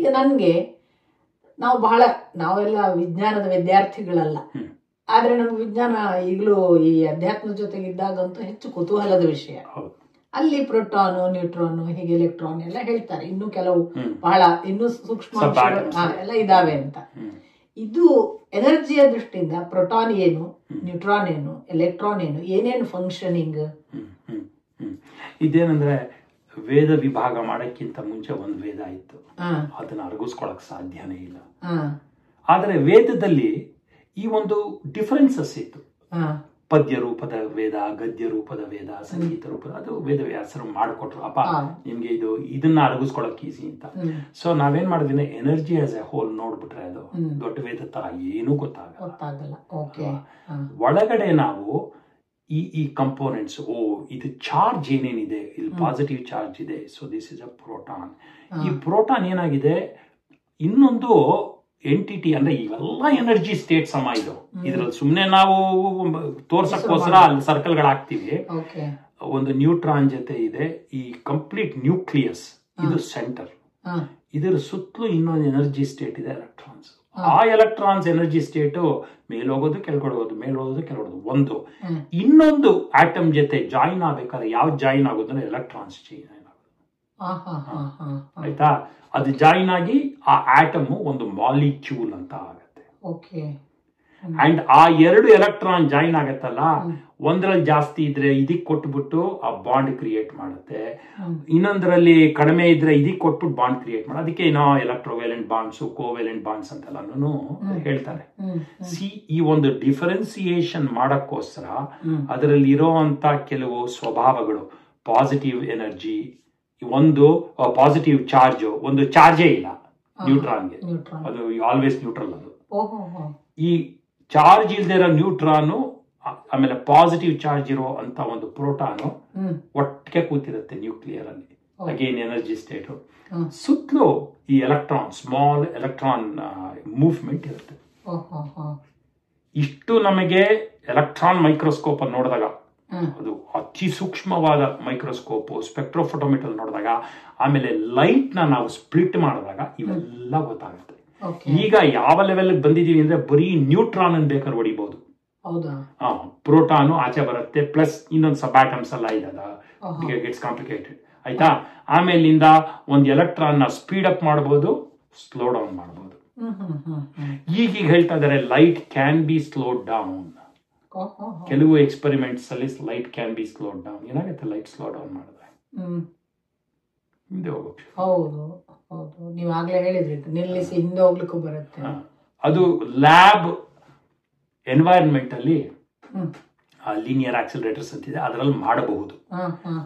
ಈಗ ನನಗೆ ನಾವೆಲ್ಲ ವಿಜ್ಞಾನದ ವಿದ್ಯಾರ್ಥಿಗಳಲ್ಲ, ಆದ್ರೆ ನಮ್ಗೆ ವಿಜ್ಞಾನ ಈಗಲೂ ಈ ಅಧ್ಯಾತ್ಮದ ಜೊತೆಗಿದ್ದಾಗಂತೂ ಹೆಚ್ಚು ಕುತೂಹಲದ ವಿಷಯ. ಅಲ್ಲಿ ಪ್ರೋಟಾನು, ನ್ಯೂಟ್ರಾನು, ಹೀಗೆ ಎಲೆಕ್ಟ್ರಾನ್ ಎಲ್ಲ ಹೇಳ್ತಾರೆ. ಇನ್ನು ಕೆಲವು ಬಹಳ ಇನ್ನೂ ಸೂಕ್ಷ್ಮ ಎಲ್ಲ ಇದಾವೆ ಅಂತ. ಇದು ಎನರ್ಜಿಯ ದೃಷ್ಟಿಯಿಂದ ಪ್ರೋಟಾನ್ ಏನು, ನ್ಯೂಟ್ರಾನ್ ಏನು, ಎಲೆಕ್ಟ್ರಾನ್ ಏನು, ಏನೇನು ಫಂಕ್ಷನಿಂಗ್? ಇದೇನಂದ್ರೆ ವೇದ ವಿಭಾಗ ಮಾಡಕ್ಕಿಂತ ಮುಂಚೆ ಒಂದು ವೇದ ಇತ್ತು, ಅದನ್ನ ಅರಗಿಸ್ಕೊಳಕ್ ಸಾಧ್ಯನೇ ಇಲ್ಲ. ಆದ್ರೆ ವೇದದಲ್ಲಿ ಈ ಒಂದು ಡಿಫರೆನ್ಸಸ್ ಇತ್ತು. ಪದ್ಯ ರೂಪದ ವೇದ, ಗದ್ಯ ರೂಪದ ವೇದ, ಸಂಗೀತ ರೂಪದ, ಅದು ವೇದವ್ಯಾಸರು ಮಾಡಿಕೊಟ್ರು. ಅಪ್ಪ ನಿಮ್ಗೆ ಇದನ್ನ ಅರಗಿಸ್ಕೊಳಕ್ ಈಸಿ ಅಂತ. ಸೊ ನಾವೇನ್ ಮಾಡಿದ್ವಿ, ಎನರ್ಜಿ ಆಸ್ ಎ ಹೋಲ್ ನೋಡ್ಬಿಟ್ರೆ ಅದು ದೊಡ್ಡ ವೇದ ತರ ಏನೂ ಗೊತ್ತಾಗಲ್ಲ. ಒಳಗಡೆ ನಾವು ಈ ಕಂಪೋನೆಂಟ್ಸ್, ಇದು ಚಾರ್ಜ್ ಏನೇನಿದೆ, ಇಲ್ಲಿ ಪಾಸಿಟಿವ್ ಚಾರ್ಜ್ ಇದೆ, so this is a proton. ಈ ಪ್ರೋಟಾನ್ ಏನಾಗಿದೆ, ಇನ್ನೊಂದು ಎಂಟಿಟಿ, ಅಂದ್ರೆ ಇವೆಲ್ಲ ಎನರ್ಜಿ ಸ್ಟೇಟ್ ಸಮ ಇದು. ಇದ್ರಲ್ಲಿ ಸುಮ್ನೆ ನಾವು ತೋರ್ಸಕ್ಕೋಸ್ಕರ ಅಲ್ಲಿ ಸರ್ಕಲ್ಗಳು ಹಾಕ್ತಿವಿ. ಒಂದು ನ್ಯೂಟ್ರಾನ್ ಜೊತೆ ಇದೆ ಈ ಕಂಪ್ಲೀಟ್ ನ್ಯೂಕ್ಲಿಯಸ್, ಇದು ಸೆಂಟರ್. ಇದರ ಸುತ್ತಲೂ ಇನ್ನೊಂದು ಎನರ್ಜಿ ಸ್ಟೇಟ್ ಇದೆ, ಎಲೆಕ್ಟ್ರಾನ್ಸ್. ಆ ಎಲೆಕ್ಟ್ರಾನ್ಸ್ ಎನರ್ಜಿ ಸ್ಟೇಟ್ ಮೇಲೋಗೋದು ಕೆಳಗಡೆ ಮೇಲೋಗೋದು ಕೆಳಗಡೆ. ಒಂದು ಇನ್ನೊಂದು ಆಟಮ್ ಜೊತೆ ಜಾಯಿನ್ ಆಗ್ಬೇಕಾದ್ರೆ ಯಾವ್ದು ಜಾಯಿನ್ ಆಗೋದಂದ್ರೆ ಎಲೆಕ್ಟ್ರಾನ್ಸ್ ಜಾಯಿನ್ ಆಗೋದು. ಆಯ್ತಾ? ಅದು ಜಾಯಿನ್ ಆಗಿ ಆ ಆಟಮ್ ಒಂದು ಮಾಲಿಕ್ಯೂಲ್ ಅಂತ ಆಗತ್ತೆ. ಅಂಡ್ ಆ ಎರಡು ಎಲೆಕ್ಟ್ರಾನ್ ಜಾಯಿನ್ ಆಗತ್ತಲ್ಲ, ಒಂದ್ರಲ್ಲಿ ಜಾಸ್ತಿ ಇದ್ರೆ ಇದಕ್ ಕೊಟ್ಬಿಟ್ಟು ಆ ಬಾಂಡ್ ಕ್ರಿಯೇಟ್ ಮಾಡುತ್ತೆ, ಇನ್ನೊಂದ್ರಲ್ಲಿ ಕಡಿಮೆ ಇದ್ರೆ ಇದಕ್ ಕೊಟ್ಬಿಟ್ಟು ಬಾಂಡ್ ಕ್ರಿಯೇಟ್ ಮಾಡ. ಅದಕ್ಕೆ ಏನೋ ಎಲೆಕ್ಟ್ರೋವೇಲೆಂಟ್ ಬಾಂಡ್ಸ್, ಕೋವೇಲೆಂಟ್ ಬಾಂಡ್ಸ್ ಅಂತೆಲ್ಲಾನು ಹೇಳ್ತಾರೆ. ಈ ಒಂದು ಡಿಫರೆನ್ಸಿಯೇಷನ್ ಮಾಡಕ್ಕೋಸ್ಕರ ಅದರಲ್ಲಿ ಇರೋಂತ ಕೆಲವು ಸ್ವಭಾವಗಳು, ಪಾಸಿಟಿವ್ ಎನರ್ಜಿ, ಒಂದು ಪಾಸಿಟಿವ್ ಚಾರ್ಜ್, ಒಂದು ಚಾರ್ಜೇ ಇಲ್ಲ ನ್ಯೂಟ್ರಾನ್ಗೆ, ಅದು ಆಲ್ವೇಸ್ ನ್ಯೂಟ್ರಲ್. ಅದು ಈ ಚಾರ್ಜ್ ಇಲ್ದೇ ಇರೋ ನ್ಯೂಟ್ರಾನು ಆಮೇಲೆ ಪಾಸಿಟಿವ್ ಚಾರ್ಜ್ ಇರೋ ಅಂತ ಒಂದು ಪ್ರೋಟಾನು ಒಟ್ಟಿಗೆ ಕೂತಿರುತ್ತೆ ನ್ಯೂಕ್ಲಿಯರ್ ಅಲ್ಲಿ. ಅಗೇನ್ ಎನರ್ಜಿ ಸ್ಟೇಟ್ ಸುತ್ತಲೂ ಈ ಎಲೆಕ್ಟ್ರಾನ್, ಸ್ಮಾಲ್ ಎಲೆಕ್ಟ್ರಾನ್ ಮೂವ್ಮೆಂಟ್ ಇರುತ್ತೆ. ಇಷ್ಟು ನಮಗೆ ಎಲೆಕ್ಟ್ರಾನ್ ಮೈಕ್ರೋಸ್ಕೋಪ್ ಅಲ್ಲಿ ನೋಡಿದಾಗ, ಅದು ಅತಿ ಸೂಕ್ಷ್ಮವಾದ ಮೈಕ್ರೋಸ್ಕೋಪ್, ಸ್ಪೆಕ್ಟ್ರೋಫೋಟೋಮೀಟರ್ ನೋಡಿದಾಗ, ಆಮೇಲೆ ಲೈಟ್ ನಾವು ಸ್ಪ್ಲಿಟ್ ಮಾಡಿದಾಗ ಇವೆಲ್ಲ ಗೊತ್ತಾಗುತ್ತೆ. ಈಗ ಯಾವ ಲೆವೆಲ್ ಬಂದಿದೀವಿ ಅಂದ್ರೆ ಬರೀ ನ್ಯೂಟ್ರಾನ್ ಅನ್ನು ಬೇಕಾದ್ರೆ ಹೊಡಿಬಹುದು. ಪ್ರೋಟಾನು ಆಚೆ ಬರುತ್ತೆ, ಪ್ಲಸ್ ಇನ್ನೊಂದು ಸಬ್ ಆಟಮ್ಸ್ ಎಲ್ಲ ಇದೆ, ಗೆಟ್ಸ್ ಕಾಂಪ್ಲಿಕೇಟೆಡ್. ಆಯ್ತಾ? ಆಮೇಲಿಂದ ಒಂದು ಎಲೆಕ್ಟ್ರಾನ್ ನ ಸ್ಪೀಡ್ ಅಪ್ ಮಾಡಬಹುದು, ಸ್ಲೋ ಡೌನ್ ಮಾಡಬಹುದು. ಈಗ ಹೇಳ್ತಾ ಇದಾರೆ light can be slowed down. ಕೆಲವು ಎಕ್ಸ್ಪೆರಿಮೆಂಟ್ಸ್ ಅಲ್ಲಿ light can be slowed down. ಏನಾಗುತ್ತೆ ಲೈಟ್ ಸ್ಲೋ ಡೌನ್ ಮಾಡಿದ್ರೆ? ಹಿಂದೆ ಹೋಗ್ಬೇಕು. ಹೌದು, ನೀವು ಆಗ್ಲೇ ಹೇಳಿದ್ರಿ ನಿಲ್ಲಿಸಿ ಹಿಂದೆ ಹೋಗ್ಲಿಕ್ಕೂ ಬರುತ್ತೆ. ಅದು ಲ್ಯಾಬ್ ಎನ್ವೈರನ್ಮೆಂಟ್ ಅಲ್ಲಿ ಲೀನಿಯರ್ ಆಕ್ಸಿಲರೇಟರ್ಸ್ ಅಂತಿದೆ, ಅದರಲ್ಲಿ ಮಾಡಬಹುದು.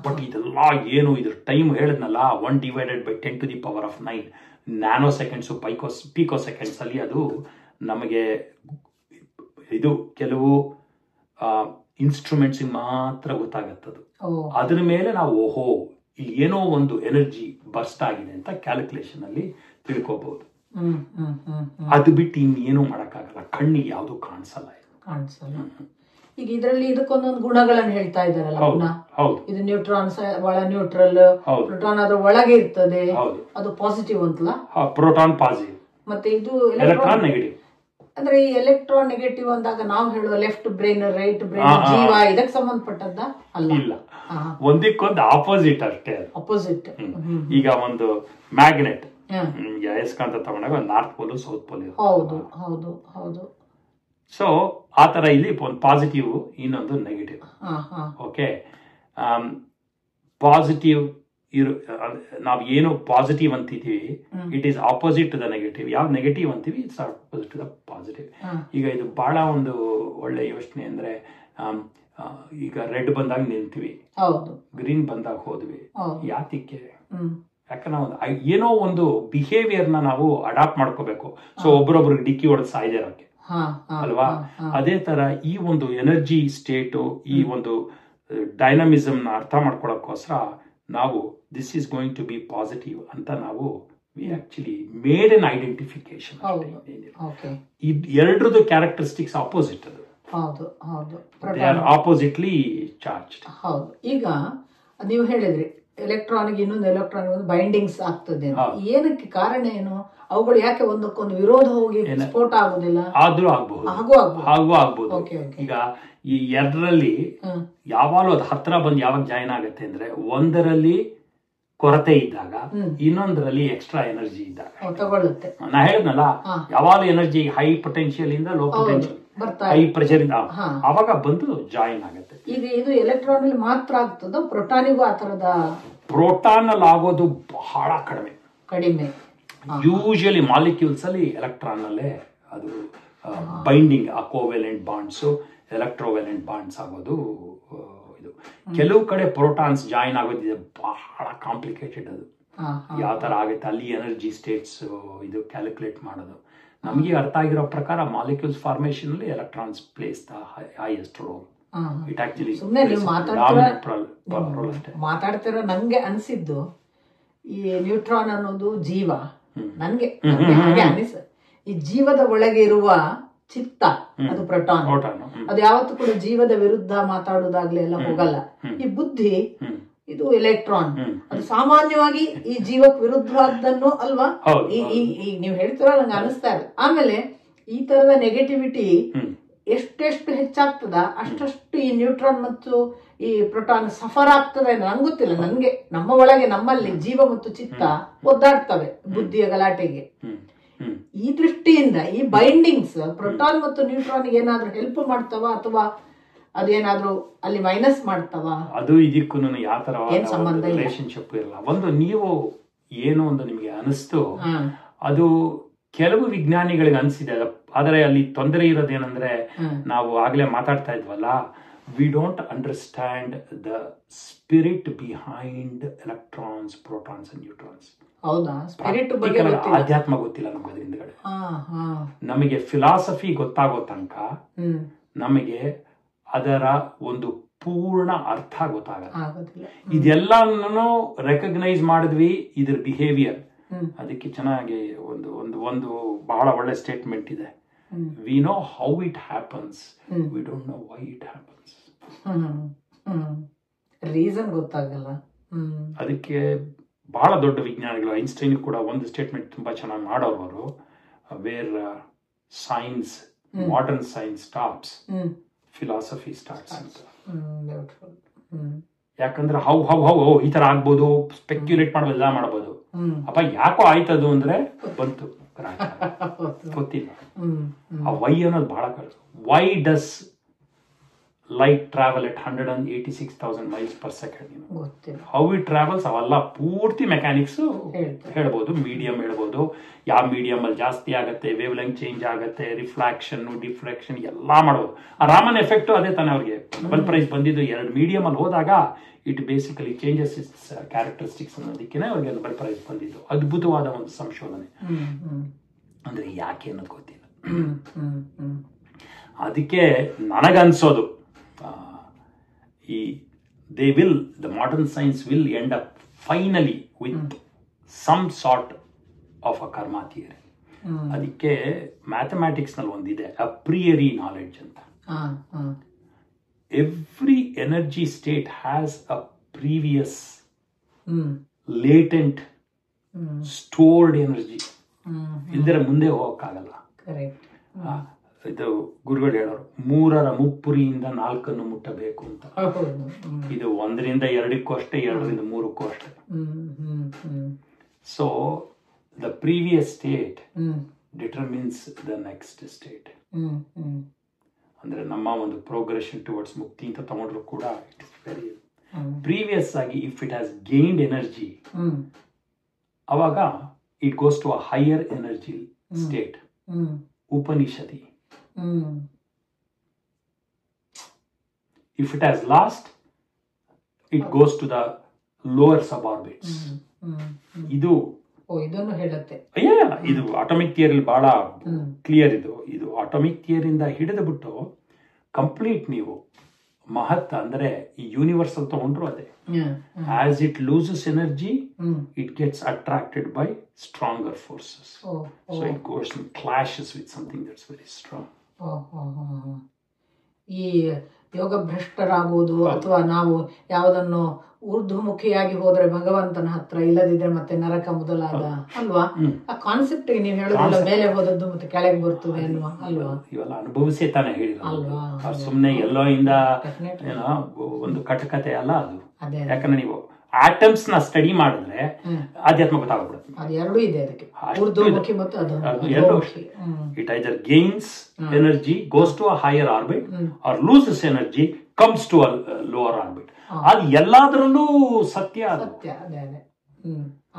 ಬಟ್ ಇದೆಲ್ಲ ಏನು, ಇದ್ರ ಟೈಮ್ ಹೇಳಿದ್ನಲ್ಲ, 1/10⁹ ನ್ಯಾನೋ ಸೆಕೆಂಡ್ಸ್, ಪೀಕೋ ಸೆಕೆಂಡ್ಸ್ ಅಲ್ಲಿ ಅದು ನಮಗೆ ಇದು ಕೆಲವು ಇನ್ಸ್ಟ್ರೂಮೆಂಟ್ಸ್ ಮಾತ್ರ ಗೊತ್ತಾಗತ್ತದು. ಅದ್ರ ಮೇಲೆ ನಾವು ಓಹೋ ಇಲ್ಲಿ ಏನೋ ಒಂದು ಎನರ್ಜಿ ಬರ್ಸ್ಟ್ ಆಗಿದೆ ಅಂತ ಕ್ಯಾಲ್ಕುಲೇಷನ್ ಅಲ್ಲಿ ತಿಳ್ಕೋಬಹುದು. ಅದು ಬಿಟ್ಟು ಇನ್ನೇನು ಮಾಡಕ್ಕಾಗಲ್ಲ, ಕಣ್ಣಿಗೆ ಯಾವುದು ಕಾಣಿಸಲ್ಲ. ಈಗ ಇದರಲ್ಲಿ ಇದಕ್ಕೊಂದೊಂದು ಗುಣಗಳನ್ನು ಹೇಳ್ತಾ ಇದ್ದಾರಲ್ಲ, ಇದು ನ್ಯೂಟ್ರಾನ್ಸ್ ಒಳ ನ್ಯೂಟ್ರಲ್, ಪ್ರೋಟಾನ್ ಅದ್ರ ಒಳಗೆ ಇರ್ತದೆ, ಅದು ಪಾಸಿಟಿವ್ ಅಂತಲ್ಲ, ಪ್ರೋಟಾನ್ ಪಾಸಿಟಿವ್, ಮತ್ತೆ ಇದು ಎಲೆಕ್ಟ್ರಾನ್ ನೆಗೆಟಿವ್. ಅಂದ್ರೆ ಈ ಎಲೆಕ್ಟ್ರಾನ್ ನೆಗೆಟಿವ್ ಅಂದಾಗ ನಾವು ಹೇಳುವ ಲೆಫ್ಟ್ ಬ್ರೈನ್, ರೈಟ್ ಬ್ರೈನ್, ಜೀವ ಇದಕ್ಕೆ ಸಂಬಂಧಪಟ್ಟದ್ದ ಅಲ್ಲ, ಇಲ್ಲ, ಒಂದಕ್ಕೊಂದು ಆಪೋಸಿಟ್ ಅಷ್ಟೇ. ಅಪೋಸಿಟ್. ಈಗ ಒಂದು ಮ್ಯಾಗ್ನೆಟ್ ಅಯಸ್ಕಾಂತ ತಗೊಂಡಾಗ ಒಂದು ನಾರ್ತ್ ಪೋಲ್, ಸೌತ್ ಪೋಲ್ ಇರುತ್ತೆ. ಹೌದು. ಸೊ ಆ ತರ ಇಲ್ಲಿ ಒಂದು ಪಾಸಿಟಿವ್, ಇನ್ನೊಂದು ನೆಗೆಟಿವ್. ಓಕೆ, ಪಾಸಿಟಿವ್ ನಾವ್ ಏನು ಪಾಸಿಟಿವ್ ಅಂತಿದೀವಿ, it is opposite to the negative. ಯಾವ ನೆಗೆಟಿವ್ ಅಂತೀವಿ, it's opposite to the positive. ಈಗ ಇದು ಬಹಳ ಒಂದು ಒಳ್ಳೆ ಯೋಚನೆ. ಅಂದ್ರೆ ಈಗ ರೆಡ್ ಬಂದಾಗ ನಿಲ್ತೀವಿ, ಗ್ರೀನ್ ಬಂದಾಗ ಹೋದ್ವಿ, ಯಾತಿಕ್ಕೆ? ಯಾಕಂದ್ರೆ ನಾವು ಏನೋ ಒಂದು ಬಿಹೇವಿಯರ್ ನಾವು ಅಡಾಪ್ಟ್ ಮಾಡ್ಕೋಬೇಕು. ಸೊ ಒಬ್ರೊಬ್ರಿಗೆ ಡಿಕ್ಕಿ ಹೊಡೆದು ಸಾಯ್ದೆ ಇರೋಕೆ ಅಲ್ವಾ? ಅದೇ ತರ ಈ ಒಂದು ಎನರ್ಜಿ ಸ್ಟೇಟು, ಈ ಒಂದು ಡೈನಮಿಸಮ್ ನ ಅರ್ಥ ಮಾಡ್ಕೊಳಕ್ಕೋಸ್ಕರ ನಾವು this is going to be positive ಅಂತ ನಾವು we actually made an identification. ಎರಡರದ್ದು ಕ್ಯಾರೆಕ್ಟರಿಸ್ಟಿಕ್ಸ್ ಆಪೋಸಿಟ್. ಅದು ಆಪೋಸಿಟ್ಲಿ ಚಾರ್ಜ್ಡ್. ಹೌದು. ಈಗ ನೀವು ಹೇಳಿದ್ರಿ ಎಲೆಕ್ಟ್ರಾನಿಕ್ ಇನ್ನೊಂದು ಎಲೆಕ್ಟ್ರಾನಿಕ್ ಒಂದು ಬೈಂಡಿಂಗ್ಸ್ ಆಗ್ತದೆ. ಏನಕ್ಕೆ ಕಾರಣ ಏನು? ಅವುಗಳು ಯಾಕೆ ಒಂದಕ್ಕೊಂದು ವಿರೋಧ ಹೋಗಿ ಸ್ಫೋಟ ಆಗುದಿಲ್ಲ? ಆದ್ರೂ ಹಾಗೂ ಆಗ್ಬೋದು. ಈಗ ಈ ಎರಡರಲ್ಲಿ ಯಾವಾಗಲೂ ಅದು ಹತ್ರ ಬಂದು ಯಾವಾಗ ಜಾಯಿನ್ ಆಗುತ್ತೆ ಅಂದ್ರೆ, ಒಂದರಲ್ಲಿ ಕೊರತೆ ಇದ್ದಾಗ, ಇನ್ನೊಂದರಲ್ಲಿ ಎಕ್ಸ್ಟ್ರಾ ಎನರ್ಜಿ ಇದ್ದಾಗ ತಗೊಳ್ಳುತ್ತೆ. ನಾ ಹೇಳಿದ್ನಲ್ಲ, ಯಾವಾಗ ಎನರ್ಜಿ ಹೈ ಪೊಟೆನ್ಶಿಯಲ್ ಇಂದ ಲೋ ಪೊಟೆನ್ಶಿಯಲ್, ಹೈ ಪ್ರೆಷರ್ ಇಂದ ಅವಾಗ ಬಂದು ಜಾಯಿನ್ ಆಗುತ್ತೆ. ಈಗ ಇದು ಎಲೆಕ್ಟ್ರಾನ್ ಅಲ್ಲಿ ಮಾತ್ರ ಆಗ್ತದ? ಪ್ರೋಟಾನಿಗೂ ಆ ತರದ? ಪ್ರೋಟಾನ್ ಅಲ್ಲಿ ಆಗೋದು ಬಹಳ ಕಡಿಮೆ. ಯೂಶಲಿ ಮಾಲಿಕ್ಯೂಲ್ಸ್ ಅಲ್ಲಿ ಎಲೆಕ್ಟ್ರಾನ್ ಅಲ್ಲೇ ಅದು ಬೈಂಡಿಂಗ್, ಆ ಕೋವೆಲೆಂಟ್ ಬಾಂಡ್ಸ್, ಎಲೆಕ್ಟ್ರೋವೆಲೆಂಟ್ ಬಾಂಡ್ಸ್ ಆಗೋದು ಇದು. ಕೆಲವು ಕಡೆ ಪ್ರೋಟಾನ್ಸ್ ಜಾಯಿನ್ ಆಗೋದಿದೆ, ಬಹಳ ಕಾಂಪ್ಲಿಕೇಟೆಡ್. ಅದು ಯಾವ ತರ ಆಗುತ್ತೆ ಅಲ್ಲಿ ಎನರ್ಜಿ ಸ್ಟೇಟ್ಸ್ ಇದು ಕ್ಯಾಲ್ಕುಲೇಟ್ ಮಾಡೋದು. ನಮಗೆ ಅರ್ಥ ಆಗಿರೋ ಪ್ರಕಾರ ಮಾಲಿಕ್ಯೂಲ್ಸ್ ಫಾರ್ಮೇಶನ್ ಅಲ್ಲಿ electrons place the highest role. It actually ಮಾತಾಡ್ತಿರೋ ನಂಗೆ ಅನ್ಸಿದ್ದು, ಈ ನ್ಯೂಟ್ರಾನ್ ಅನ್ನೋದು ಜೀವ. ನನ್ಗೆ ಅನಿಸ, ಈ ಜೀವದ ಒಳಗೆ ಇರುವ ಚಿತ್ತ ಅದು ಪ್ರೋಟಾನ್. ಅದು ಯಾವತ್ತೂ ಕೂಡ ಜೀವದ ವಿರುದ್ಧ ಮಾತಾಡೋದಾಗ್ಲಿ ಎಲ್ಲ ಹೋಗಲ್ಲ. ಈ ಬುದ್ಧಿ ಇದು ಎಲೆಕ್ಟ್ರಾನ್, ಅದು ಸಾಮಾನ್ಯವಾಗಿ ಈ ಜೀವಕ್ ವಿರುದ್ಧವಾದನ್ನು ಅಲ್ವಾ? ಈಗ ನೀವು ಹೇಳ್ತೀರ ನಂಗೆ ಅನಿಸ್ತಾ ಇದೆ. ಆಮೇಲೆ ಈ ತರದ ನೆಗೆಟಿವಿಟಿ ಎಷ್ಟೆಷ್ಟು ಹೆಚ್ಚಾಗ್ತದ ಅಷ್ಟಷ್ಟು ಈ ನ್ಯೂಟ್ರಾನ್ ಮತ್ತು ಈ ಪ್ರೋಟಾನ್ ಸಫರ್ ಆಗ್ತದೆ ನಂಗೆ ಗೊತ್ತಿಲ್ಲ. ನನ್ಗೆ ನಮ್ಮ ಒಳಗೆ ನಮ್ಮಲ್ಲಿ ಜೀವ ಮತ್ತು ಚಿತ್ತ ಒದ್ದಾಡ್ತವೆ ಬುದ್ಧಿಯ ಗಲಾಟೆಗೆ. ಈ ದೃಷ್ಟಿಯಿಂದ ಈ ಬೈಂಡಿಂಗ್ಸ್ ಪ್ರೋಟಾನ್ ಮತ್ತು ನ್ಯೂಟ್ರಾನ್ ಏನಾದ್ರೂ ಹೆಲ್ಪ್ ಮಾಡ್ತಾವ ಅಥವಾ ಅದೇನಾದ್ರೂ ಅಲ್ಲಿ ಮೈನಸ್ ಮಾಡ್ತಾವ? ಅದು ಇದಕ್ಕೂ ಯಾವ ತರ ರಿಲೇಶನ್ಶಿಪ್ ಇರಲ್ಲ. ಒಂದು ನೀವು ಏನೋ ಒಂದು ನಿಮಗೆ ಅನಿಸ್ತು, ಅದು ಕೆಲವು ವಿಜ್ಞಾನಿಗಳಿಗೆ ಅನಿಸಿದೆ. ಆದರೆ ಅಲ್ಲಿ ತೊಂದರೆ ಇರೋದೇನಂದ್ರೆ, ನಾವು ಆಗ್ಲೇ ಮಾತಾಡ್ತಾ ಇದ್ವಲ್ಲ, we don't understand the spirit behind electrons, protons and neutrons. ಆಧ್ಯಾತ್ಮ ಗೊತ್ತಿಲ್ಲ ನಮ್ಗೆ ಅದ್ರ ಹಿಂದ್ಗಡೆ. ನಮಗೆ ಫಿಲಾಸಫಿ ಗೊತ್ತಾಗೋ ತನಕ ನಮಗೆ ಅದರ ಒಂದು ಪೂರ್ಣ ಅರ್ಥ ಗೊತ್ತಾಗಲ್ಲ. ಇದೆಲ್ಲನೂ ರೆಕಗ್ನೈಸ್ ಮಾಡಿದ್ವಿ, ಇದ್ರ ಬಿಹೇವಿಯರ್. ಅದಕ್ಕೆ ಚೆನ್ನಾಗಿ ಒಂದು ಒಂದು ಒಂದು ಬಹಳ ಒಳ್ಳೆ ಸ್ಟೇಟ್ಮೆಂಟ್ ಇದೆ. We know how it happens, we don't know why it happens. Reason ಗೊತ್ತಾಗಲ್ಲ. ಅದಕ್ಕೆ ಬಹಳ ದೊಡ್ಡ ವಿಜ್ಞಾನಿಗಳು, ಐನ್ಸ್ಟೈನ್ ಕೂಡ ಒಂದು ಸ್ಟೇಟ್ಮೆಂಟ್ ತುಂಬಾ ಚೆನ್ನಾಗಿ ಮಾಡೋರು, where science, modern science stops, philosophy starts ಅಂತ. ಯಾಕಂದ್ರೆ ಹೌ ಹೌ ಹೌ ಹೌ ಈ ತರ ಆಗ್ಬೋದು, ಸ್ಪೆಕ್ಯುಲೇಟ್ ಮಾಡೋದು, ಎಲ್ಲ ಮಾಡಬಹುದು. ಅಪ್ಪ ಯಾಕೋ ಆಯ್ತದು ಅಂದ್ರೆ ಬಂತು, ಗೊತ್ತಿಲ್ಲ. ಆ ವೈ ಅನ್ನೋದು ಬಹಳ ಕಷ್ಟ. Why does light travel at 186,000 miles per second? How it travels ಅವೆಲ್ಲ ಪೂರ್ತಿ ಮೆಕ್ಯಾನಿಕ್ಸ್ ಹೇಳ್ಬೋದು, ಮೀಡಿಯಂ ಹೇಳ್ಬೋದು. ಯಾವ ಮೀಡಿಯಂ ಅಲ್ಲಿ ಜಾಸ್ತಿ ಆಗುತ್ತೆ, ವೇವ್ ಲೆಂತ್ ಚೇಂಜ್ ಆಗುತ್ತೆ, ರಿಫ್ಲಾಕ್ಷನ್, ಡಿಫ್ಲೆಕ್ಷನ್ ಎಲ್ಲ ಮಾಡ್ಬೋದು. ಆ ರಾಮನ್ ಎಫೆಕ್ಟ್ ಅದೇ ತಾನೇ ಅವ್ರಿಗೆ ನೊಬೆಲ್ ಪ್ರೈಸ್ ಬಂದಿದ್ದು. 2 ಮೀಡಿಯಂ ಅಲ್ಲಿ ಹೋದಾಗ it basically changes it's characteristics ಅನ್ನೋದಕ್ಕೆ ಅವ್ರಿಗೆ ನೊಬೆಲ್ ಪ್ರೈಸ್ ಬಂದಿದ್ದು. ಅದ್ಭುತವಾದ ಒಂದು ಸಂಶೋಧನೆ. ಅಂದ್ರೆ ಯಾಕೆ ಅನ್ನೋದು ಗೊತ್ತಿಲ್ಲ. ಅದಕ್ಕೆ ನನಗನ್ಸೋದು, the modern science will end up finally with some sort of a karma theory. ಅದಕ್ಕೆ ಮ್ಯಾಥಮ್ಯಾಟಿಕ್ಸ್ ನಲ್ಲಿ ಒಂದಿದೆ, ಅಪ್ರಿಯರಿ ನಾಲೆಡ್ಜ್ ಅಂತ. Every energy state has a previous latent stored energy. ಇಲ್ದಿರ ಮುಂದೆ ಹೋಗಕ್ಕಾಗಲ್ಲ. ಇದು ಗುರುಗಳು ಹೇಳೋರು, 3ರ ಮುಪ್ಪುರಿಯಿಂದ 4 ಮುಟ್ಟಬೇಕು ಅಂತ. ಇದು 1ರಿಂದ 2ಕ್ಕೂ ಅಷ್ಟೇ, 2ರಿಂದ 3ಕ್ಕೂ ಅಷ್ಟೇ. So the previous state determines the next state. ಅಂದ್ರೆ ನಮ್ಮ ಒಂದು ಪ್ರೋಗ್ರೆಷನ್ ಟುವರ್ಡ್ಸ್ ಮುಕ್ತಿ ಅಂತ ತಗೊಂಡ್ರು ಕೂಡ ಇಟ್ ಇಸ್ ವೆರಿ ಪ್ರೀವಿಯಸ್ ಆಗಿ. If it has gained energy, ಅವಾಗ it goes to a higher energy state. ಉಪನಿಷದಿ. If it has lost, it goes to the lower suborbits. ಇದು ಇದನ್ನು ಹೇಳುತ್ತೆ. ಇದು ಅಟಾಮಿಕ್ ಥಿಯರಿ ಬಹಳ ಕ್ಲಿಯರ್. ಇದು ಅಟಾಮಿಕ್ ಥಿಯರಿಯಿಂದ ಹಿಡಿದು ಬಿಟ್ಟು ಕಂಪ್ಲೀಟ್ ನೀವು ಮಹತ್ ಅಂದ್ರೆ ಈ ಯೂನಿವರ್ಸ್ ಅಂತ ತಗೊಂಡ್ರು ಅದೇ. As it loses energy, it gets attracted by stronger forces. So it goes and clashes with something that's very strong. ಈ ಯೋಗ ಭ್ರಷ್ಟರಾಗುವುದು ಅಥವಾ ನಾವು ಯಾವುದನ್ನು ಊರ್ಧ್ವಮುಖಿಯಾಗಿ ಹೋದ್ರೆ ಭಗವಂತನ ಹತ್ರ, ಇಲ್ಲದಿದ್ರೆ ಮತ್ತೆ ನರಕ ಮೊದಲಾದ ಅಲ್ವಾ? ಆ ಕಾನ್ಸೆಪ್ಟ್ ನೀವು ಹೇಳೋದಿಲ್ಲ, ಮೇಲೆ ಹೋದದ್ದು ಮತ್ತೆ ಕೆಳಗೆ ಬರ್ತದೆ ಅನ್ನುವ ಅಲ್ವಾ? ಇವೆಲ್ಲ ಅನುಭವಿಸೇ ತಾನೇ ಹೇಳಿದ್ರು ಅಲ್ವಾ? ಸುಮ್ನೆ ಎಲ್ಲೋ ಇಂದ ಏನೋ ಒಂದು ಕಟ್ಟಕತೆ ಅಲ್ಲ ಅದು. ಯಾಕಂದ್ರೆ ನೀವು ಆಟಮ್ಸ್ ನ ಸ್ಟಡಿ ಮಾಡಿದ್ರೆ ಆಧ್ಯಾತ್ಮ ಗೊತ್ತಾಗ್ಬಿಡುತ್ತೆ. ಅದೆರಡೂ ಇದೆ ಅದಕ್ಕೆ, ಊರ್ಧ್ವಮುಖಿ ಮತ್ತು ಅಧೋಮುಖಿ. It either gains energy, goes to a higher orbit, or loses energy, comes to a lower orbit. ಅದು ಎಲ್ಲಾದ್ರಲ್ಲೂ ಸತ್ಯ,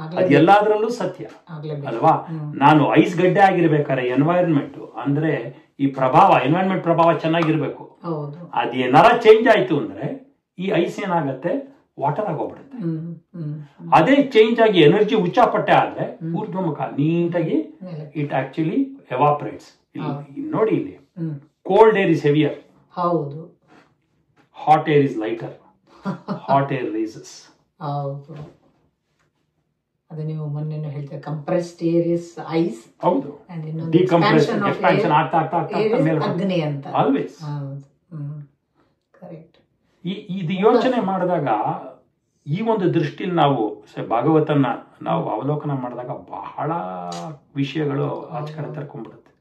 ಅದು ಎಲ್ಲಾದ್ರಲ್ಲೂ ಸತ್ಯ ಅಲ್ವಾ? ನಾನು ಐಸ್ ಗಡ್ಡೆ ಆಗಿರ್ಬೇಕಾದ್ರೆ ಎನ್ವೈರನ್ಮೆಂಟ್ ಅಂದ್ರೆ ಈ ಪ್ರಭಾವ, ಎನ್ವೈರನ್ಮೆಂಟ್ ಪ್ರಭಾವ ಚೆನ್ನಾಗಿರ್ಬೇಕು. ಅದೇನಾರ ಚೇಂಜ್ ಆಯ್ತು ಅಂದ್ರೆ ಈ ಐಸ್ ಏನಾಗತ್ತೆ, ವಾಟರ್ ಆಗೋಗ್ಬಿಡುತ್ತೆ. ಅದೇ ಚೇಂಜ್ ಆಗಿ ಎನರ್ಜಿ ಉಚ್ಚಾಪಟ್ಟೆ ಆದ್ರೆ ಊರ್ಧ್ವಮುಖ ನೀಟಾಗಿ ಇಟ್ ಆಕ್ಚುಲಿ ಎವಾಪರೇಟ್ಸ್. ನೋಡಿ ಇಲ್ಲಿ ಕೋಲ್ಡ್ ಏರ್ ಇಸ್ ಹೆವಿಯರ್, ಹೌದು. Hot air is lighter, hot air rises. ಹೌದು, ಅದು ನೀವು ಮೊನ್ನೆ ಹೇಳ್ತೀರಾ, ಕಂಪ್ರೆಸ್ಡ್ ಏರ್ ಇಸ್ ಐಸ್. ಹೌದು, ಡಿಕಂಪ್ರೆಷನ್ ಎಕ್ಸ್ಪಾನ್ಷನ್ ಆಗ್ತಾ ಆಗ್ತಾ ಅಗ್ನಿ ಅಂತ ಆಲ್ವೇಸ್. ಕರೆಕ್ಟ್. ಇದು ಯೋಚನೆ ಮಾಡಿದಾಗ, ಈ ಒಂದು ದೃಷ್ಟಿಯಲ್ಲಿ ನಾವು ಭಾಗವತನ ನಾವು ಅವಲೋಕನ ಮಾಡಿದಾಗ ಬಹಳ ವಿಷಯಗಳು ಆಚೆ ಕಡೆ ತರ್ಕೊಂಡ್ಬಿಡುತ್ತೆ.